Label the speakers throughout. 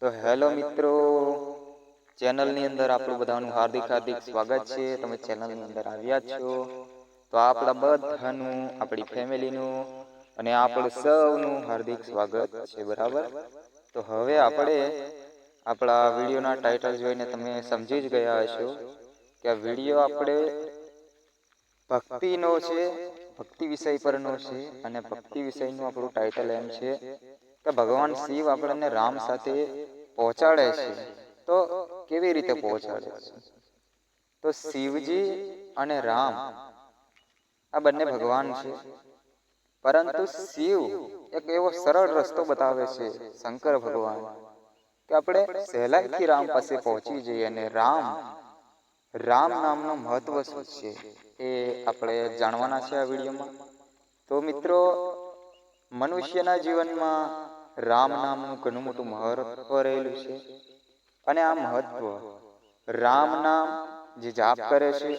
Speaker 1: તો હેલો મિત્રો, ચેનલની અંદર આપણું બધાનું હાર્દિક હાર્દિક સ્વાગત છે. તમે ચેનલની અંદર આવ્યા છો તો આપણા બધાનું, આપણી ફેમિલીનું અને આપણું સૌનું હાર્દિક સ્વાગત છે. બરાબર, તો હવે આપણે આપણા વિડીયોના ટાઇટલ જોઈને તમે સમજી જ ગયા હશો કે આ વિડીયો આપણે ભક્તિનો છે, ભક્તિ વિષય પરનો છે. અને ભક્તિ વિષયનું આપણું ટાઇટલ એમ છે કે ભગવાન શિવ આપણને રામ સાથે પહોંચાડે છે. તો કેવી રીતે પહોંચાડે છે? તો શિવજી અને રામ આ બંને ભગવાન છે, પરંતુ શિવ એક એવો સરળ રસ્તો બતાવે છે, શંકર ભગવાન, કે આપણે સહેલાઈથી રામ પાસે પહોંચી જઈએ. અને રામ નામનું મહત્વ શું છે એ આપણે જાણવાના છે આ વિડીયોમાં. તો મિત્રો, મનુષ્યના જીવનમાં રામ નામનું ઘણું મોટું મહત્વ રહેલું છે. અને આ મહત્વ રામ નામ જે જાપ કરે છે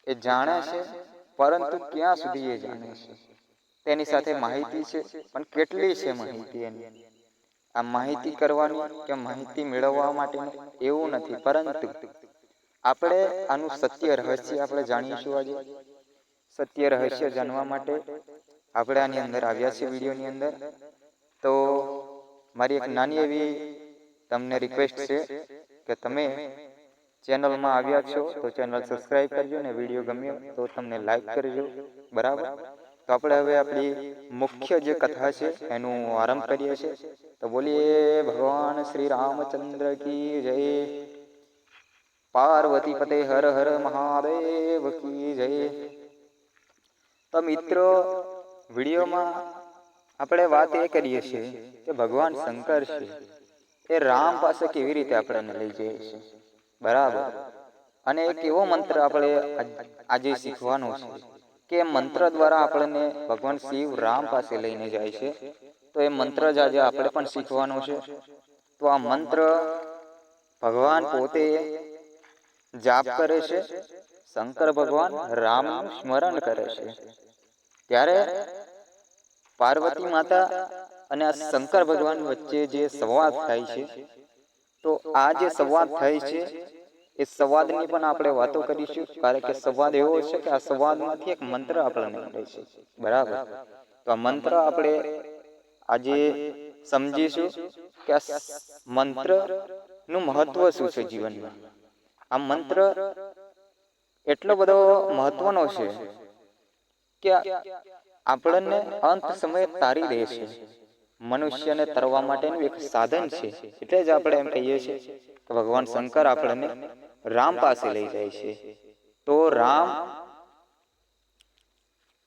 Speaker 1: એ જાણે છે, પરંતુ ક્યાં સુધી એ જાણે છે તેની સાથે માહિતી છે, પણ કેટલી છે માહિતી એની? આ માહિતી કરવાની કે માહિતી મેળવવા માટેનું એવું નથી, પરંતુ આપણે આનું સત્ય રહસ્ય આપણે જાણીશું. આજે સત્ય રહસ્ય જાણવા માટે આપણે આની અંદર આવ્યા છીએ, વિડીયોની અંદર. તો મારી એક નાની એવી તમને રિક્વેસ્ટ છે કે તમે ચેનલમાં આવ્યા છો તો ચેનલ સબસ્ક્રાઈબ કરજો, ને વિડીયો ગમ્યો તો તમને લાઈક કરજો. બરાબર, તો આપણે હવે આપણી મુખ્ય જે કથા છે એનું આરંભ કરીએ છીએ. તો બોલીએ ભગવાન શ્રી રામચંદ્ર કી જય, પાર્વતી પતે હર હર મહાદેવ કી જય. તો મિત્રો, વિડીયોમાં આપણે વાત એ કરીએ છીએ કે ભગવાન શંકર છે એ રામ પાસે કેવી રીતે આપણને લઈ જાય છે. બરાબર, અને એક એવો મંત્ર આપણે આજે શીખવાનો છે કે મંત્ર દ્વારા આપણને ભગવાન શિવ રામ પાસે લઈને જાય છે. તો એ મંત્ર જ આજે આપણે પણ શીખવાનો છે. તો આ મંત્ર ભગવાન પોતે જાપ કરે છે, શંકર ભગવાન રામનું સ્મરણ કરે છે. ત્યારે પાર્વતી માતા અને આ શંકર ભગવાન વચ્ચે જે સંવાદ થાય છે, તો આ જે સંવાદ થાય છે એ સંવાદની પણ આપણે વાતો કરીશું. કારણ કે સંવાદ એવો છે કે આ સંવાદમાંથી એક મંત્ર આપણને મળે છે. બરાબર, તો આ મંત્ર આપણે આજે સમજીશું કે આ મંત્રનું મહત્વ શું છે જીવનમાં. આ મંત્ર એટલો બધો મહત્વનો છે કે આપણને અંત સમયે તારી દે છે. મનુષ્યને તરવા માટેનું એક સાધન છે. એટલે જ આપણે એમ કહીએ છીએ કે ભગવાન શંકર આપણને રામ પાસે લઈ જાય છે. તો રામ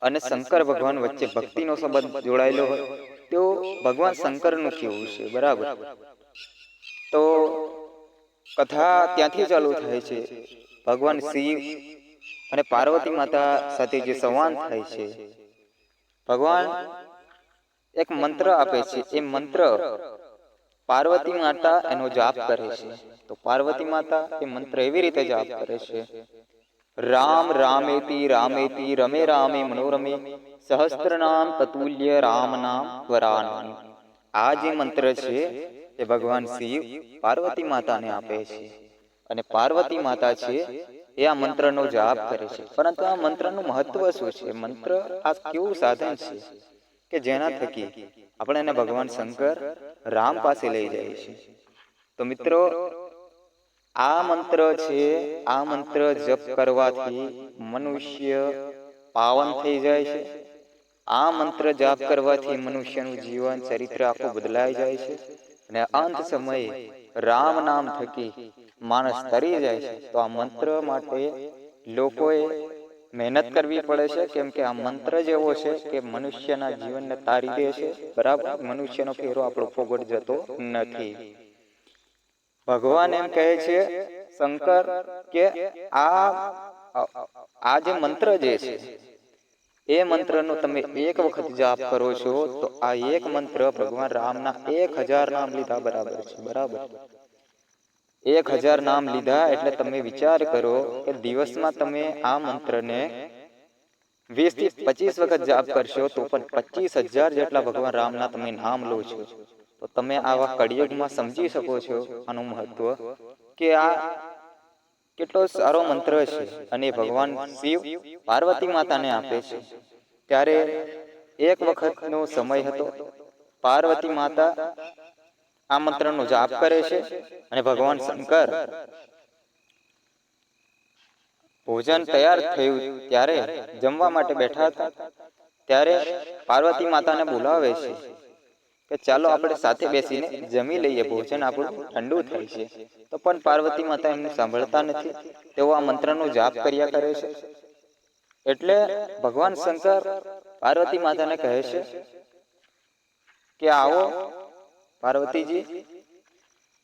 Speaker 1: અને શંકર ભગવાન વચ્ચે ભક્તિનો સંબંધ જોડાયેલો હોય તો ભગવાન શંકરનું કેવું છે. બરાબર, તો કથા ત્યાંથી ચાલુ થાય છે. ભગવાન શિવ અને પાર્વતી માતા સાથે જે સંવાદ થાય છે, ભગવાન એક મંત્ર આપે છે. એ મંત્ર પાર્વતી માતા એનો જાપ કરે છે. તો પાર્વતી માતા એ મંત્ર એવી રીતે જાપ કરે છે: રામ રામેતિ રામેતિ રમે રામે મનોરમે સહસ્ત્ર નામ તતુલ્ય રામ નામ વરાનને. આ જે મંત્ર છે એ ભગવાન શિવ પાર્વતી માતાને આપે છે. અને પાર્વતી માતા છે એ આ મંત્રનો જાપ કરે છે. પરંતુ આ મંત્રનું મહત્વ શું છે? મંત્ર આ કેવું સાધન છે કે જેના થકી આપણે એને ભગવાન શંકર રામ પાસે લઈ જાય છે. તો મિત્રો, આ મંત્ર છે, આ મંત્ર જપ કરવાથી મનુષ્ય પાવન થઈ જાય છે. આ મંત્ર જાપ કરવાથી મનુષ્યનું જીવન ચરિત્ર આખું બદલાઈ જાય છે. અને અંત સમયે રામ નામ થકી માણસ તરી જાય છે. તો આ મંત્ર માટે લોકોએ મહેનત કરવી પડે છે, કેમ કે આ મંત્ર જ એવો છે કે મનુષ્યના જીવનને તારી દે છે. બરાબર, મનુષ્યનો ફેરો આપણો ફોગટ જતો નથી. ભગવાન એમ કહે છે શંકર કે આ જે મંત્ર જે છે એ મંત્રનો તમે એક વખત જાપ કરો છો તો આ એક મંત્ર ભગવાન રામના 1000 નામ લીધા બરાબર છે. બરાબર, 1000 નામ લીધા એટલે તમે વિચાર કરો કે દિવસમાં તમે આ મંત્રને 20 થી 25 વખત જાપ કરશો તો પણ 25,000 જેટલા ભગવાન રામના તમે નામ લો છો. તો તમે આવા કળિયુગમાં સમજી શકો છો આનું મહત્વ, કે આ કેટલો સારો મંત્ર છે અને ભગવાન શિવ પાર્વતી માતાને આપે છે. ત્યારે એક વખતનો સમય હતો. પાર્વતી માતા આ મંત્રનો જાપ કરે છે અને ભગવાન શંકર ભોજન તૈયાર થયું ત્યારે જમવા માટે બેઠા હતા. ત્યારે પાર્વતી માતાને બોલાવે છે કે ચાલો આપણે સાથે બેસીને જમી લઈએ, ભોજન આપણું ઠંડુ થાય છે. તો પણ પાર્વતી માતા એમને સાંભળતા નથી. તેઓ આ મંત્રનો જાપ કર્યા કરે છે. એટલે ભગવાન શંકર પાર્વતી માતાને કહે છે કે આવો પાર્વતીજી,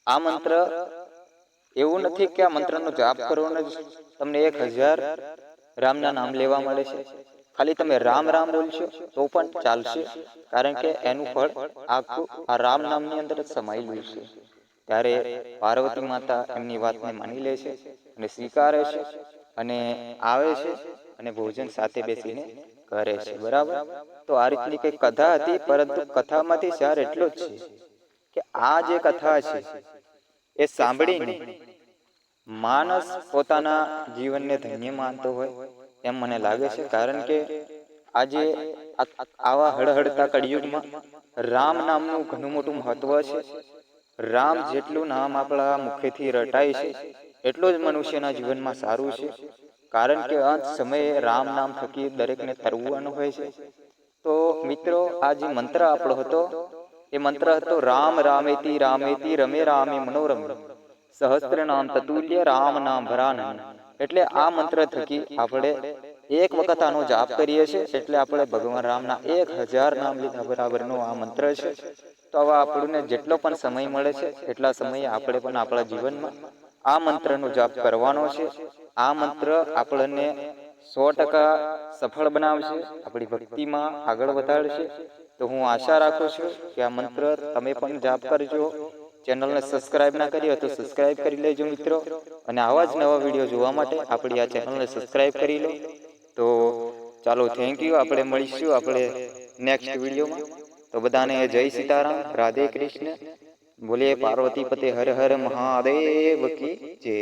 Speaker 1: આ મંત્ર એવું નથી કે આ મંત્રનો જાપ કરવાનો જ તમને 1000 રામના નામ લેવા મળે છે. ખાલી તમે રામ રામ બોલશો તો પણ ચાલશે, કારણ કે એનું ફળ આખું આ રામ નામની અંદર જ સમાયેલું છે. ત્યારે પાર્વતી માતા એમની વાતને માની લે છે અને સ્વીકારે છે અને આવે છે અને ભોજન સાથે બેસીને કરે છે. બરાબર. તો આ રીતની કઈ કથા હતી, પરંતુ કથામાંથી સાર એટલો જ છે કે આ જે કથા છે એ સાંભળીને માણસ પોતાના જીવનને ધન્ય માનતો હોય એમ મને લાગે છે. કારણ કે આજે આવા હળહળતા કળિયુગમાં રામ નામનું ઘણું મોટું મહત્વ છે. રામ જેટલું નામ આપણા મુખેથી રટાય છે એટલું જ મનુષ્યના જીવનમાં સારું છે. કારણ કે અંત સમયે રામ નામ થકી દરેકને તરવાનું હોય છે. તો મિત્રો, આ જે મંત્ર આપણો હતો એ મંત્ર હતો રામ રામેતિ રામેતિ રમે રામે મનોરમે સહસ્ત્ર નામ તતુલ્ય રામ નામ ભરાનન. એટલે આ મંત્ર થકી આપણે એક વખત આનો જાપ કરીએ છીએ એટલે આપણે ભગવાન રામના 1000 નામ લીધા બરાબરનો આ મંત્ર છે. તો હવે આપણને જેટલો પણ સમય મળે છે એટલા સમયે આપણે પણ આપણા જીવનમાં આ મંત્રનો જાપ કરવાનો છે. આ મંત્ર આપણને 100% સફળ બનાવશે, આપણી ભક્તિમાં આગળ વધારશે. તો હું આશા રાખું છું કે આ મંત્ર તમે પણ જાપ કરજો. ચેનલને સબસ્ક્રાઇબ ના કરી હોય તો સબસ્ક્રાઇબ કરી લેજો મિત્રો, અને આવા જ નવા વિડીયો જોવા માટે આપણી આ ચેનલને સબસ્ક્રાઇબ કરી લો. તો ચાલો, થેન્ક યુ. આપણે મળીશું આપણે નેક્સ્ટ વિડીયોમાં. તો બધાને જય સીતારામ, રાધે કૃષ્ણ, બોલે પાર્વતી પતે હર હર મહાદેવ કી જય.